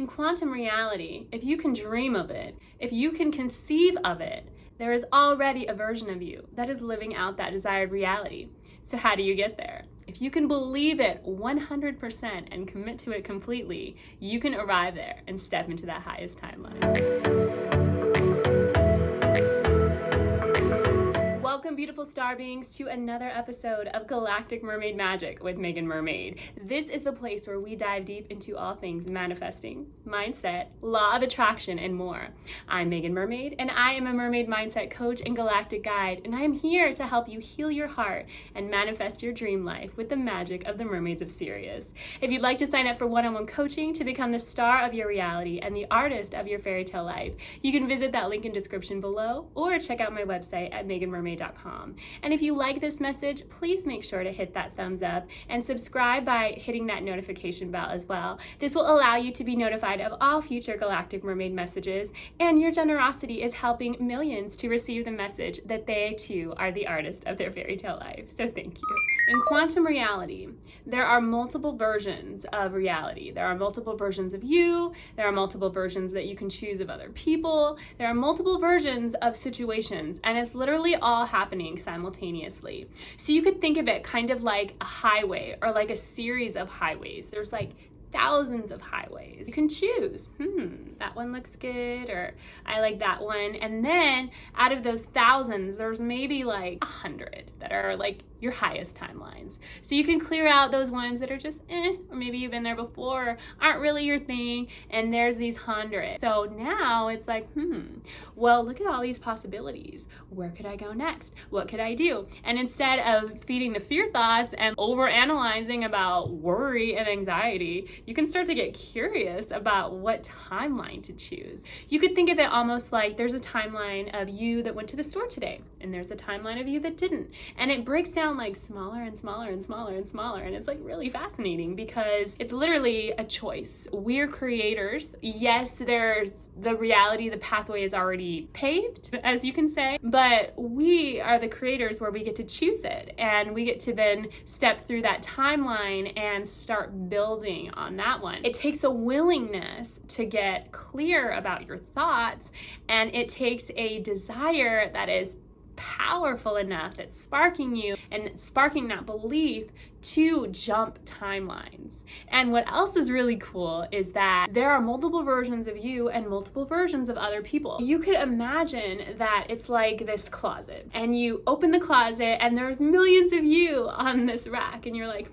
In quantum reality, if you can dream of it, if you can conceive of it, there is already a version of you that is living out that desired reality. So how do you get there? If you can believe it 100% and commit to it completely, you can arrive there and step into that highest timeline. Welcome, beautiful star beings, to another episode of Galactic Mermaid Magic with Meagan Mermaid. This is the place where we dive deep into all things manifesting, mindset, law of attraction, and more. I'm Meagan Mermaid, and I am a mermaid mindset coach and galactic guide, and I am here to help you heal your heart and manifest your dream life with the magic of the mermaids of Sirius. If you'd like to sign up for one-on-one coaching to become the star of your reality and the artist of your fairy tale life, you can visit that link in description below or check out my website at meaganmermaid.com. And if you like this message, please make sure to hit that thumbs up and subscribe by hitting that notification bell as well. This will allow you to be notified of all future Galactic Mermaid messages, and your generosity is helping millions to receive the message that they too are the artist of their fairy tale life. So thank you. In quantum reality, there are multiple versions of reality. There are multiple versions of you. There are multiple versions that you can choose of other people. There are multiple versions of situations, and it's literally all happening simultaneously. So you could think of it kind of like a highway or like a series of highways. There's like thousands of highways. You can choose, that one looks good, or I like that one. And then out of those thousands, there's maybe like 100 that are like your highest timelines. So you can clear out those ones that are just or maybe you've been there before, aren't really your thing, and there's these 100. So now it's like, well, look at all these possibilities. Where could I go next? What could I do? And instead of feeding the fear thoughts and over analyzing about worry and anxiety, you can start to get curious about what timeline to choose. You could think of it almost like there's a timeline of you that went to the store today, and there's a timeline of you that didn't. And it breaks down like smaller and smaller and smaller and smaller. And it's like really fascinating because it's literally a choice. We're creators. Yes, there's the reality, the pathway is already paved, as you can say, but we are the creators where we get to choose it, and we get to then step through that timeline and start building on that one. It takes a willingness to get clear about your thoughts, and it takes a desire that is powerful enough that's sparking you and sparking that belief to jump timelines. And what else is really cool is that there are multiple versions of you and multiple versions of other people. You could imagine that it's like this closet, and you open the closet and there's millions of you on this rack, and you're like,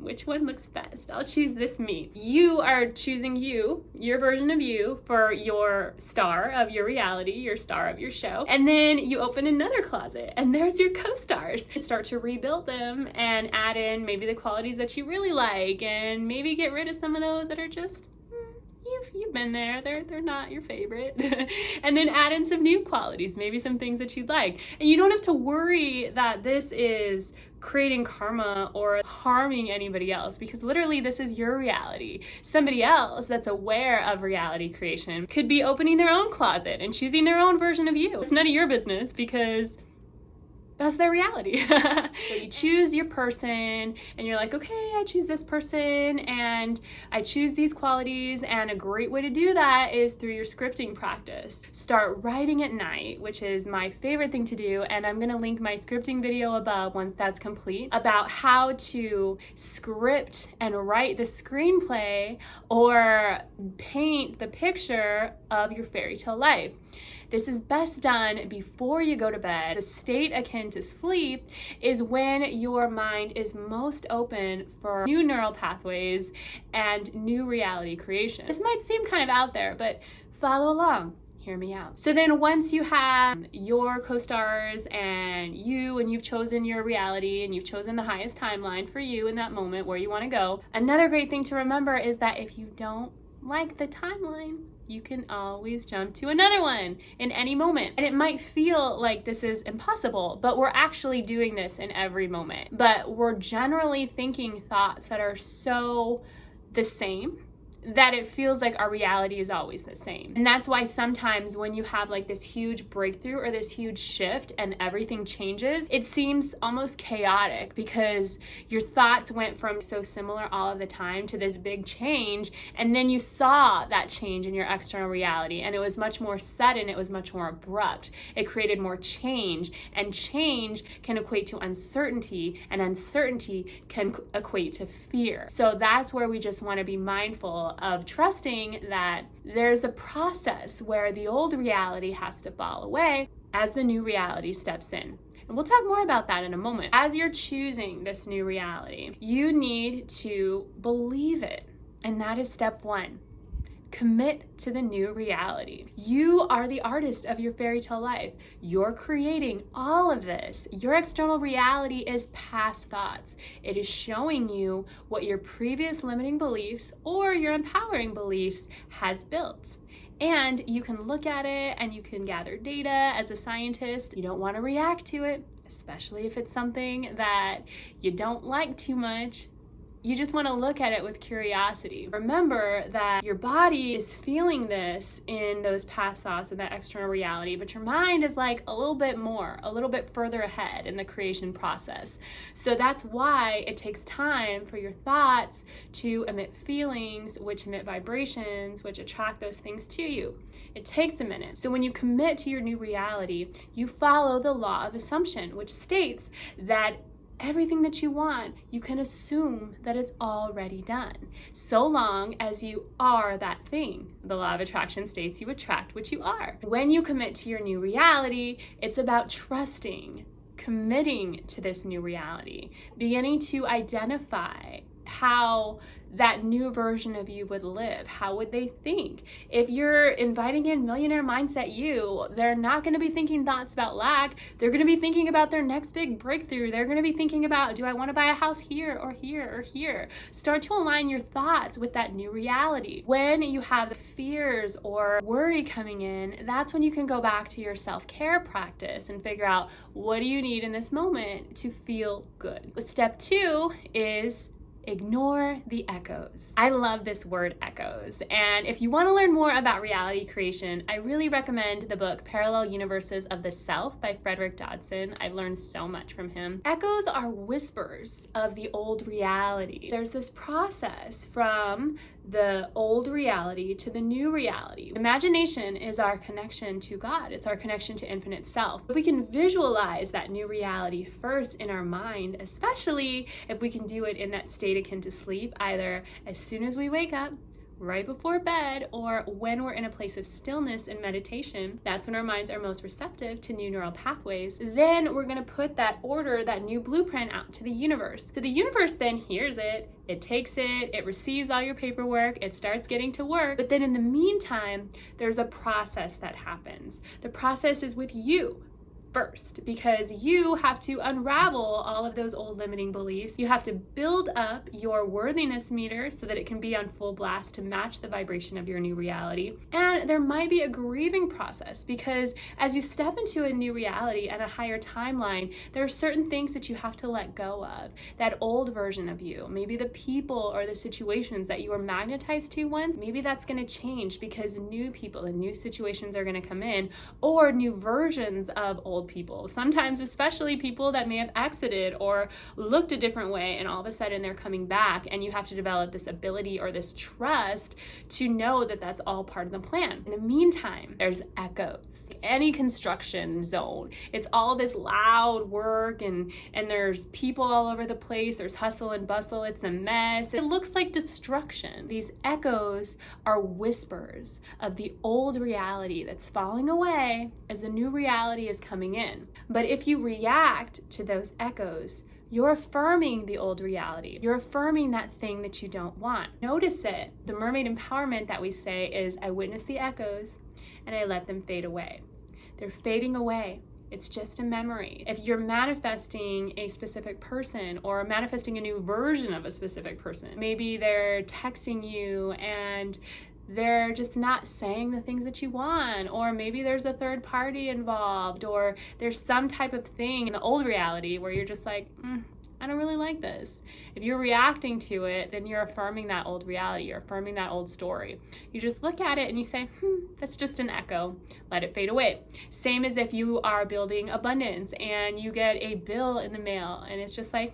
which one looks best? I'll choose this me. You are choosing you, your version of you, for your star of your reality, your star of your show. And then you open another closet and there's your co-stars. Start to rebuild them and add in maybe the qualities that you really like, and maybe get rid of some of those that are just you've been there, they're not your favorite. And then add in some new qualities, maybe some things that you like. And you don't have to worry that this is creating karma or harming anybody else, because literally this is your reality. Somebody else that's aware of reality creation could be opening their own closet and choosing their own version of you. It's none of your business, because that's their reality. So you choose your person, and you're like, okay, I choose this person and I choose these qualities. And a great way to do that is through your scripting practice. Start writing at night, which is my favorite thing to do. And I'm gonna link my scripting video above once that's complete, about how to script and write the screenplay or paint the picture of your fairy tale life. This is best done before you go to bed. The state akin to sleep is when your mind is most open for new neural pathways and new reality creation. This might seem kind of out there, but follow along. Hear me out. So then once you have your co-stars and you've chosen your reality and you've chosen the highest timeline for you in that moment where you want to go, another great thing to remember is that if you don't like the timeline, you can always jump to another one in any moment. And it might feel like this is impossible, but we're actually doing this in every moment. But we're generally thinking thoughts that are so the same that it feels like our reality is always the same. And that's why sometimes when you have like this huge breakthrough or this huge shift and everything changes, it seems almost chaotic because your thoughts went from so similar all of the time to this big change, and then you saw that change in your external reality, and it was much more sudden, it was much more abrupt. It created more change, and change can equate to uncertainty, and uncertainty can equate to fear. So that's where we just want to be mindful of trusting that there's a process where the old reality has to fall away as the new reality steps in. And we'll talk more about that in a moment. As you're choosing this new reality, you need to believe it. And that is step one. Commit to the new reality. You are the artist of your fairy tale life. You're creating all of this. Your external reality is past thoughts. It is showing you what your previous limiting beliefs or your empowering beliefs has built. And you can look at it and you can gather data as a scientist. You don't want to react to it, especially if it's something that you don't like too much. You just want to look at it with curiosity. Remember that your body is feeling this in those past thoughts and that external reality, but your mind is like a little bit further ahead in the creation process. So that's why it takes time for your thoughts to emit feelings, which emit vibrations, which attract those things to you. It takes a minute. So when you commit to your new reality, you follow the law of assumption, which states that everything that you want, you can assume that it's already done. So long as you are that thing. The law of attraction states you attract what you are. When you commit to your new reality, it's about trusting, committing to this new reality, beginning to identify how that new version of you would live. How would they think? If you're inviting in millionaire mindset you, they're not going to be thinking thoughts about lack. They're going to be thinking about their next big breakthrough. They're going to be thinking about, do I want to buy a house here or here or here? Start to align your thoughts with that new reality. When you have the fears or worry coming in, that's when you can go back to your self-care practice and figure out, what do you need in this moment to feel good? Step two is ignore the echoes. I love this word echoes. And if you want to learn more about reality creation, I really recommend the book Parallel Universes of the Self by Frederick Dodson. I've learned so much from him. Echoes are whispers of the old reality. There's this process from the old reality to the new reality. Imagination is our connection to God. It's our connection to infinite self. If we can visualize that new reality first in our mind, especially if we can do it in that state akin to sleep, either as soon as we wake up, right before bed, or when we're in a place of stillness and meditation, that's when our minds are most receptive to new neural pathways. Then we're going to put that order, that new blueprint out to the universe. So the universe then hears it, it takes it, it receives all your paperwork, it starts getting to work. But then in the meantime, there's a process that happens. The process is with you first, because you have to unravel all of those old limiting beliefs. You have to build up your worthiness meter so that it can be on full blast to match the vibration of your new reality. And there might be a grieving process, because as you step into a new reality and a higher timeline, there are certain things that you have to let go of. That old version of you, maybe the people or the situations that you were magnetized to once, maybe that's going to change because new people and new situations are going to come in, or new versions of old people. Sometimes, especially people that may have exited or looked a different way, and all of a sudden they're coming back, and you have to develop this ability or this trust to know that that's all part of the plan. In the meantime, there's echoes. Any construction zone, it's all this loud work, and there's people all over the place, there's hustle and bustle, it's a mess. It looks like destruction. These echoes are whispers of the old reality that's falling away as the new reality is coming in. But if you react to those echoes, you're affirming the old reality. You're affirming that thing that you don't want. Notice it. The mermaid empowerment that we say is, I witness the echoes and I let them fade away. They're fading away. It's just a memory. If you're manifesting a specific person or manifesting a new version of a specific person, maybe they're texting you and they're just not saying the things that you want, or maybe there's a third party involved, or there's some type of thing in the old reality where you're just like, I don't really like this. If you're reacting to it, then you're affirming that old reality, you're affirming that old story. You just look at it and you say, that's just an echo. Let it fade away. Same as if you are building abundance and you get a bill in the mail and it's just like,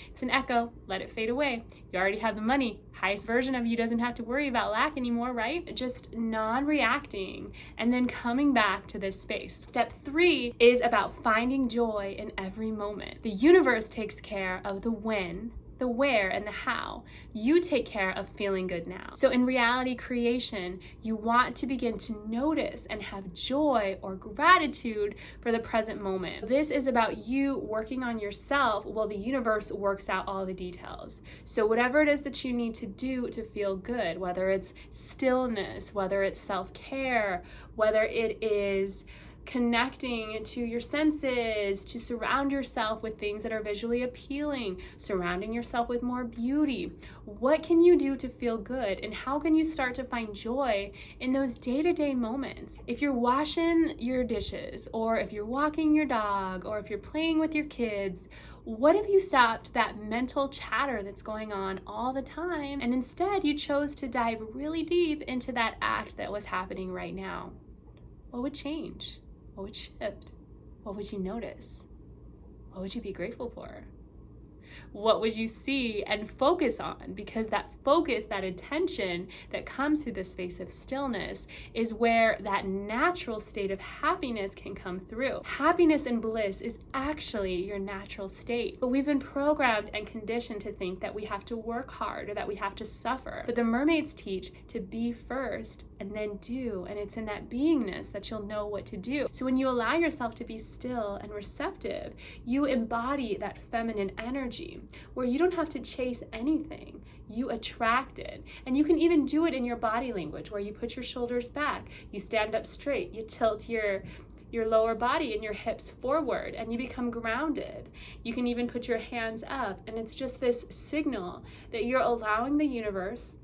it's an echo. Let it fade away. You already have the money. Highest version of you doesn't have to worry about lack anymore, right? Just non-reacting and then coming back to this space. Step 3 is about finding joy in every moment. The universe takes care of the when, the where, and the how. You take care of feeling good now. So in reality creation, you want to begin to notice and have joy or gratitude for the present moment. This is about you working on yourself while the universe works out all the details. So whatever it is that you need to do to feel good, whether it's stillness, whether it's self-care, whether it is connecting to your senses, to surround yourself with things that are visually appealing, surrounding yourself with more beauty. What can you do to feel good, and how can you start to find joy in those day-to-day moments? If you're washing your dishes, or if you're walking your dog, or if you're playing with your kids, what if you stopped that mental chatter that's going on all the time, and instead you chose to dive really deep into that act that was happening right now? What would change? What would shift? What would you notice? What would you be grateful for? What would you see and focus on? Because that focus, that attention that comes through the space of stillness is where that natural state of happiness can come through. Happiness and bliss is actually your natural state. But we've been programmed and conditioned to think that we have to work hard or that we have to suffer. But the mermaids teach to be first and then do. And it's in that beingness that you'll know what to do. So when you allow yourself to be still and receptive, you embody that feminine energy where you don't have to chase anything. You attract it. And you can even do it in your body language where you put your shoulders back, you stand up straight, you tilt your lower body and your hips forward, and you become grounded. You can even put your hands up, and it's just this signal that you're allowing the universe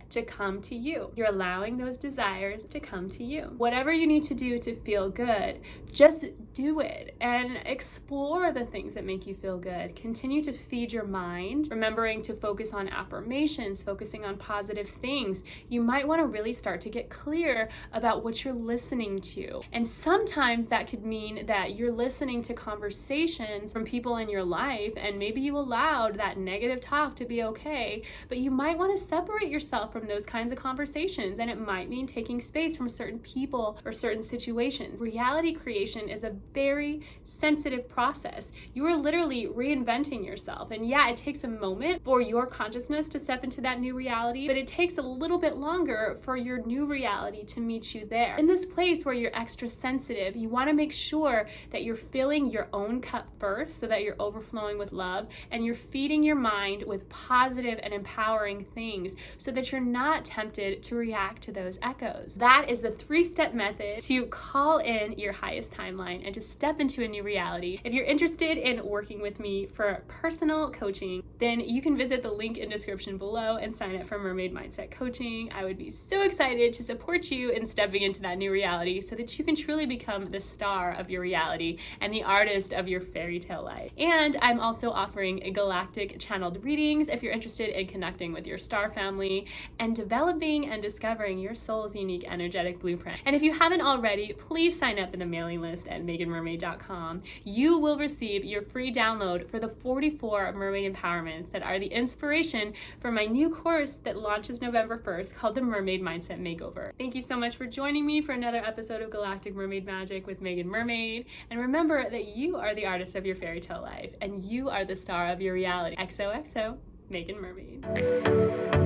to come to you. You're allowing those desires to come to you. Whatever you need to do to feel good, just do it and explore the things that make you feel good. Continue to feed your mind, remembering to focus on affirmations, focusing on positive things. You might want to really start to get clear about what you're listening to. And sometimes that could mean that you're listening to conversations from people in your life, and maybe you allowed that negative talk to be okay, but you might want to separate yourself from those kinds of conversations, and it might mean taking space from certain people or certain situations. Reality creation is a very sensitive process. You are literally reinventing yourself, and yeah, it takes a moment for your consciousness to step into that new reality, but it takes a little bit longer for your new reality to meet you there. In this place where you're extra sensitive, you want to make sure that you're filling your own cup first so that you're overflowing with love, and you're feeding your mind with positive and empowering things so that you're not tempted to react to those echoes. That is the 3-step method to call in your highest timeline and to step into a new reality. If you're interested in working with me for personal coaching, then you can visit the link in description below and sign up for Mermaid Mindset Coaching. I would be so excited to support you in stepping into that new reality so that you can truly become the star of your reality and the artist of your fairy tale life. And I'm also offering galactic channeled readings if you're interested in connecting with your star family and developing and discovering your soul's unique energetic blueprint. And if you haven't already, please sign up for the mailing list at meaganmermaid.com. You will receive your free download for the 44 mermaid empowerments that are the inspiration for my new course that launches November 1st called the Mermaid Mindset Makeover. Thank you so much for joining me for another episode of Galactic Mermaid Magic with Meagan Mermaid. And remember that you are the artist of your fairy tale life and you are the star of your reality. XOXO, Meagan Mermaid.